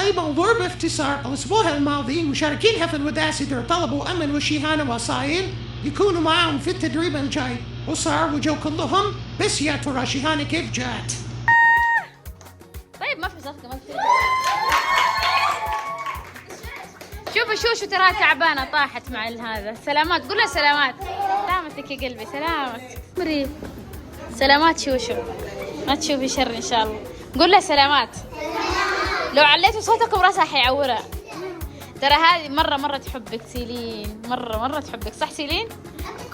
أي موضوع باختصار الأسبوع الماضي مشاركينها في الوداع طلبوا أمل وشيهانة وصايل يكونوا معاهم في التدريب الجاي، وصار وجو كلهم، بس يا ترى شيهانة كيف جات؟ طيب ما في صفقة، ما في. شوفوا شوشو تراها تعبانة طاحت مع هذا. سلامات، قول لها سلامات. سلامتك يا قلبي، سلامت مريض. سلامات شوشو، ما تشوفي شر إن شاء الله. قول لها سلامات. لو عليتوا صوتكم راسها حيعورها. ترى هذه مرة تحبك سيلين، مرة تحبك، صح سيلين؟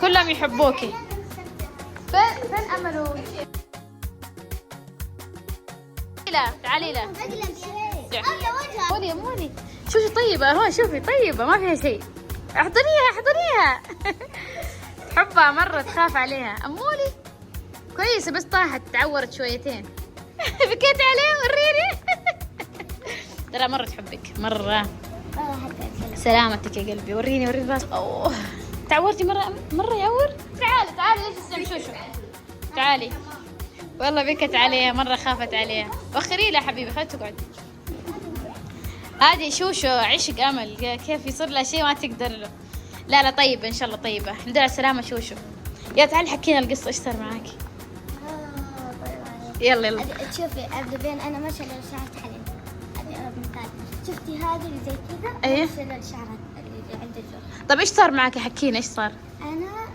كلهم يحبوكي. فين أملوا؟ تعالي لا موني شوفي طيبة، هو شوفي طيبة ما فيها شيء. احضنيها تحبها مرة، تخاف عليها. أمولي كويسة بس طاحت تعورت شويتين. بكيت عليها وريني. ترى مرة تحبك مرة. سلامتك يا قلبي، وريني الراس. اوه تعورتي مرة يعور. تعالي ليش تسمع شوشو؟ تعالي والله بكت عليها مرة، خافت عليها. وخري لها حبيبي، خلي تقعد. هذه شوشو عشق امل، كيف يصير لها شيء ما تقدر له. لا طيبة ان شاء الله، طيبة الحمد لله على السلامة شوشو. يا تعالي حكينا القصة، ايش صار معاكي؟ يلا شوفي قبل انا ما شاء الله شعرت حلين. ابي اقرب مثال، شفتي هذه اللي زي كذا؟ ايه الشعرات اللي عند الجو. طيب ايش صار معاكي؟ حكينا ايش صار. انا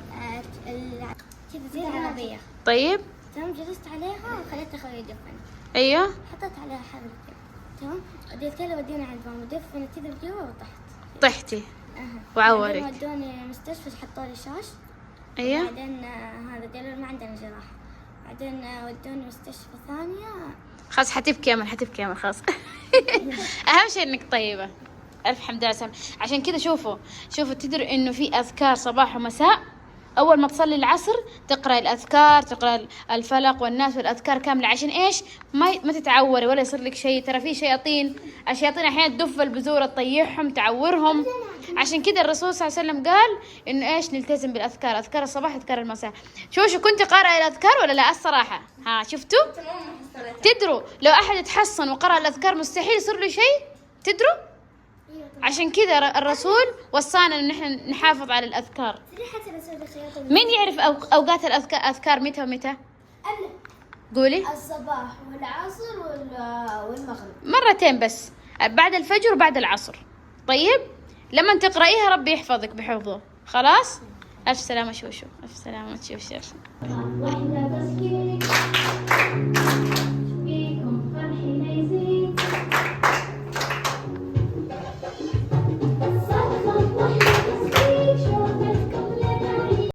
كذا زي العربية. طيب تمام، جلست عليها وخليت اخوي يدفن. ايوه حطيت عليها حبل كذا، تمام، قلت له ودينا على البام ودفنت كذا بجوا وطحت. طحتي وعورك. بعدين ودوني مستشفى، حطوا لي شاش. ايوه بعدين هذا قالوا ما عندنا جراحة. بعدين ودوني مستشفى ثانية. خلاص حتبكي امل خلاص. اهم شيء انك طيبة. الف حمد لله سلام. عشان كذا شوفوا تدروا انه في اذكار صباح ومساء. اول ما تصلي العصر تقرا الاذكار، تقرا الفلق والناس والاذكار كامله. عشان ايش؟ ما تتعوري ولا يصير لك شيء. ترى في الشياطين احيانا تدف البذور تطيحهم تعورهم. عشان كذا الرسول صلى الله عليه وسلم قال انه ايش؟ نلتزم بالاذكار، اذكار الصباح اذكار المساء. شو كنت قارئه الاذكار ولا لا؟ الصراحه ها شفتوا؟ تدروا لو احد تحصن وقرأ الاذكار مستحيل يصير له شيء. تدروا؟ عشان كذا الرسول وصانا ان نحن نحافظ على الاذكار. مين يعرف اوقات الاذكار متى ومتى؟ قولي. الصباح والعصر والمغرب مرتين بس، بعد الفجر وبعد العصر. طيب لما تقرأيها ربي يحفظك بحفظه. خلاص. الف سلامة شوشو، الف سلامة شوشو.